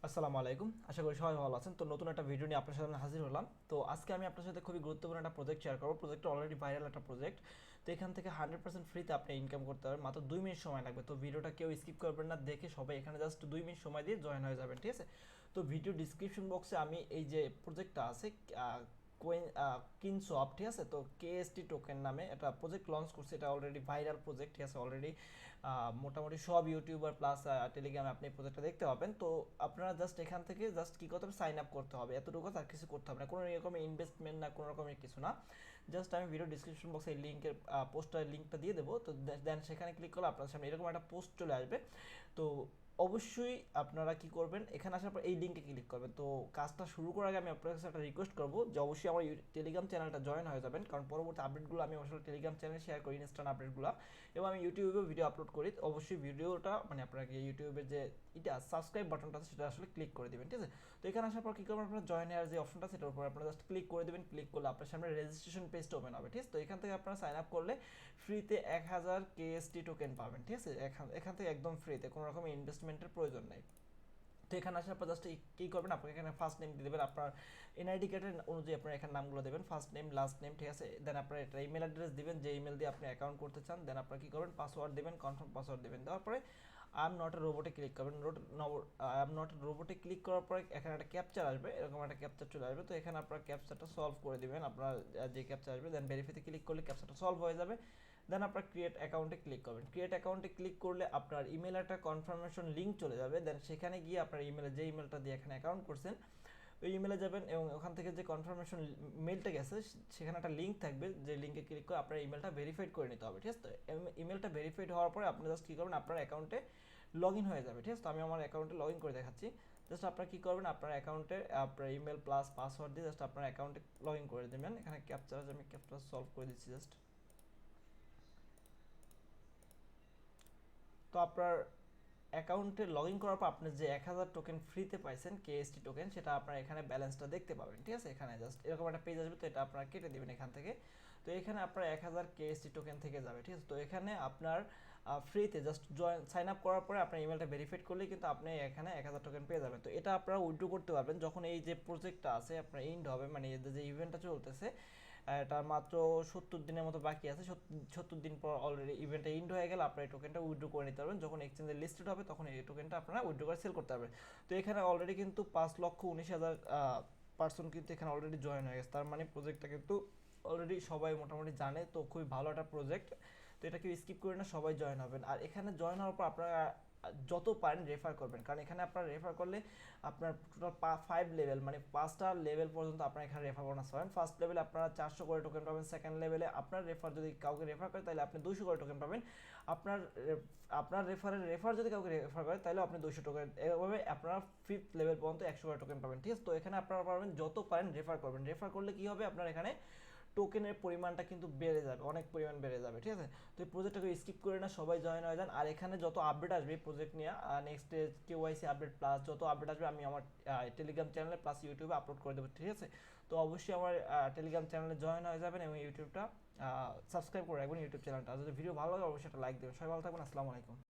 আসসালামু আলাইকুম, আশা করি সবাই ভালো আছেন। তো নতুন একটা ভিডিও নিয়ে আপনার সাথে হাজির হলাম। তো আজকে আমি আপনার সাথে খুবই গুরুত্বপূর্ণ একটা প্রজেক্ট শেয়ার করবো। প্রজেক্টটা অলরেডি ভাইরাল একটা প্রজেক্ট। তো এখান থেকে 100% ফ্রিতে আপনি ইনকাম করতে পারবেন, মাত্র 2 মিনিট সময় লাগবে। তো ভিডিওটা কেউ স্কিপ করবেন না, দেখে সবাই এখানে জাস্ট 2 মিনিট সময় দিয়ে জয়েন হয়ে যাবেন, ঠিক আছে? তো ভিডিও ডিসক্রিপশন বক্সে আমি এই যে প্রজেক্টটা আছে, কোয়েন কিনসোয়াপ, ঠিক আছে? তো কেএসটি টোকেন নামে একটা প্রজেক্ট লঞ্চ করছে। এটা অলরেডি ভাইরাল প্রজেক্ট, ঠিক আছে? অলরেডি মোটামুটি সব ইউটিউবার প্লাস টেলিগ্রামে আপনি প্রজেক্টটা দেখতে পাবেন। তো আপনারা জাস্ট এখান থেকে জাস্ট কী করতে হবে, সাইন আপ করতে হবে, এতটুকু, আর কিছু করতে হবে না, কোনো রকমের ইনভেস্টমেন্ট না, কোনো রকমের কিছু না। জাস্ট আমি ভিডিও ডিসক্রিপশন বক্সে এই লিঙ্কের পোস্টার লিঙ্কটা দিয়ে দেবো। তো দেন সেখানে ক্লিক করলে আপনার সামনে এরকম একটা পোস্ট চলে আসবে। তো অবশ্যই আপনারা কি করবেন, এখানে আসার পর এই লিঙ্কে ক্লিক করবেন। তো কাজটা শুরু করার আগে আমি আপনার কাছে একটা রিকোয়েস্ট করবো যে অবশ্যই আমার টেলিগ্রাম চ্যানেলটা জয়েন হয়ে যাবেন, কারণ পরবর্তী আপডেটগুলো আমি আসলে টেলিগ্রাম চ্যানেলে শেয়ার করি, ইনস্ট্যান্ট আপডেটগুলো, এবং আমি ইউটিউবেও ভিডিও আপলোড করি। অবশ্যই ভিডিওটা মানে আপনাকে ইউটিউবের যে এটা সাবস্ক্রাইব বাটনটা আছে সেটা আসলে ক্লিক করে দেবেন, ঠিক আছে? তো এখানে আসার পর কী করবেন, আপনার জয়েন এর যে অপশনটা সেটার উপর আপনারা জাস্ট ক্লিক করে দেবেন। ক্লিক করলে আপনার সামনে রেজিস্ট্রেশন পেজটা ওপেন হবে, ঠিক আছে? তো এখান থেকে আপনারা সাইন আপ করলে ফ্রিতে 1000 কেএসটি টোকেন পাবেন, ঠিক আছে? এখান থেকে একদম ফ্রিতে, কোনো রকম ইনভেস্টমেন্টের প্রয়োজন নেই। তো এখানে আসার পর জাস্ট কী করবেন, আপনাকে এখানে ফার্স্ট নেম দিয়ে দেবেন, আপনার এনআইডি কার্ডের অনুযায়ী আপনার এখানে নামগুলো দেবেন, ফার্স্ট নেম লাস্ট নেম, ঠিক আছে? দেন আপনার একটা ইমেল অ্যাড্রেস দিবেন, যে ইমেল দিয়ে আপনি অ্যাকাউন্ট করতে চান। দেন আপনার কী করবেন, পাসওয়ার্ড দেবেন, কনফার্ম পাসওয়ার্ড দেবেন। দেওয়ার পরে আই এম নট এ রোবটে ক্লিক করবেন। আই এম নট রোবটে ক্লিক করার পরে এখানে একটা ক্যাপচার আসবে, এরকম একটা ক্যাপচার চলে আসবে। তো এখানে আপনার ক্যাপচারটা সলভ করে দিবেন, আপনার যে ক্যাপচার আসবে। দেন ভেরিফাইতে ক্লিক করলে ক্যাপচারটা সলভ হয়ে যাবে। দেন আপনার ক্রিয়েট অ্যাকাউন্টে ক্লিক করবেন। ক্রিয়েট অ্যাকাউন্টে ক্লিক করলে আপনার ইমেল একটা কনফার্মেশন লিঙ্ক চলে যাবে। দেন সেখানে গিয়ে আপনার ইমেলে, যে ইমেলটা দিয়ে এখানে অ্যাকাউন্ট করছেন, ওই ইমেলে যাবেন এবং ওখান থেকে যে কনফার্মেশন মেলটা গেছে সেখানে একটা লিঙ্ক থাকবে, যে লিঙ্কে ক্লিক করে আপনার ইমেলটা ভেরিফাইড করে নিতে হবে, ঠিক আছে? তো ইমেলটা ভেরিফাইড হওয়ার পরে আপনি জাস্ট কী করবেন, আপনার অ্যাকাউন্টে লগ ইন হয়ে যাবে, ঠিক আছে? তো আমি আমার অ্যাকাউন্টে লগ ইন করে দেখাচ্ছি। জাস্ট আপনারা কী করবেন, আপনার অ্যাকাউন্টে আপনার ইমেল প্লাস পাসওয়ার্ড দিয়ে জাস্ট আপনার অ্যাকাউন্টে লগ ইন করে দেবেন। এখানে ক্যাপচার আছে, আমি ক্যাপচার সলভ করে দিচ্ছি জাস্ট। তো আপনার অ্যাকাউন্টে লগ ইন করার পর আপনি যে 1000 টোকেন ফ্রিতে পাইছেন কেএসটি টোকেন, সেটা আপনার এখানে ব্যালেন্সটা দেখতে পাবেন, ঠিক আছে? এখানে জাস্ট এরকম একটা পেজ আসবে, তো এটা আপনারা কেটে দেবেন এখান থেকে। তো এখানে আপনার 1000 কেএসটি টোকেন থেকে যাবে, ঠিক আছে? তো এখানে আপনার ফ্রিতে জাস্ট জয়েন সাইন আপ করার পরে আপনার ইমেলটা ভেরিফাইড করলেই কিন্তু আপনি এখানে 1000 টোকেন পেয়ে যাবেন। তো এটা আপনারা উইথড্র করতে পারবেন যখন এই যে প্রজেক্টটা আছে আপনার এন্ড হবে, মানে এদের যে ইভেন্টটা চলতেছে, এটা মাত্র 70 দিনের মতো বাকি আছে। 70 দিন পর অলরেডি ইভেন্টটা এন্ড হয়ে গেলে আপনারা এই টোকেনটা উইথড্র করে নিতে পারবেন। যখন এক্সচেঞ্জে লিস্টেড হবে তখন এই টোকেনটা আপনারা উইথড্র করে সেল করতে পারবেন। তো এখানে অলরেডি কিন্তু 5,19,000 পার্সন কিন্তু এখানে অলরেডি জয়েন হয়ে গেছে। তার মানে প্রজেক্টটা কিন্তু অলরেডি সবাই মোটামুটি জানে। তো খুবই ভালো একটা প্রজেক্ট। তো এটা কেউ স্কিপ করে না, সবাই জয়েন হবেন। আর এখানে জয়েন হওয়ার পর আপনারা যত পারেন রেফার করবেন, কারণ এখানে আপনারা রেফার করলে আপনার টোটাল 5 লেভেল, মানে 5টা লেভেল পর্যন্ত আপনার এখানে রেফার বোনাস পাবেন। ফার্স্ট লেভেলে আপনারা 400 করে টোকেন পাবেন। সেকেন্ড লেভেলে আপনার রেফার যদি কাউকে রেফার করে তাহলে আপনি 200 করে টোকেন পাবেন। আপনার আপনার রেফার যদি কাউকে রেফার করে তাহলে আপনি 200 টোকেন, এভাবে আপনারা ফিফথ লেভেল পর্যন্ত 100 করে টোকেন পাবেন, ঠিক আছে? তো এখানে আপনারা পাবেন যত পারেন রেফার করবেন। রেফার করলে কি হবে, আপনার এখানে টোকেনের পরিমাণটা কিন্তু বেড়ে যাবে, অনেক পরিমাণ বেড়ে যাবে, ঠিক আছে? তো এই প্রজেক্টটাকে স্কিপ করে না, সবাই জয়েন হয়ে যান। আর এখানে যত আপডেট আসবে এই প্রজেক্ট নিয়ে, নেক্সট কেওয়াইসি আপডেট প্লাস যত আপডেট আসবে আমি আমার টেলিগ্রাম চ্যানেলে প্লাস ইউটিউবে আপলোড করে দেবো, ঠিক আছে? তো অবশ্যই আমার টেলিগ্রাম চ্যানেলে জয়েন হয়ে যাবেন এবং ইউটিউবটা সাবস্ক্রাইব করে রাখবেন, ইউটিউব চ্যানেলটা। আর যদি ভিডিও ভালো লাগে অবশ্যই একটা লাইক দেবেন। সবাই ভালো থাকবেন, আসসালামু আলাইকুম।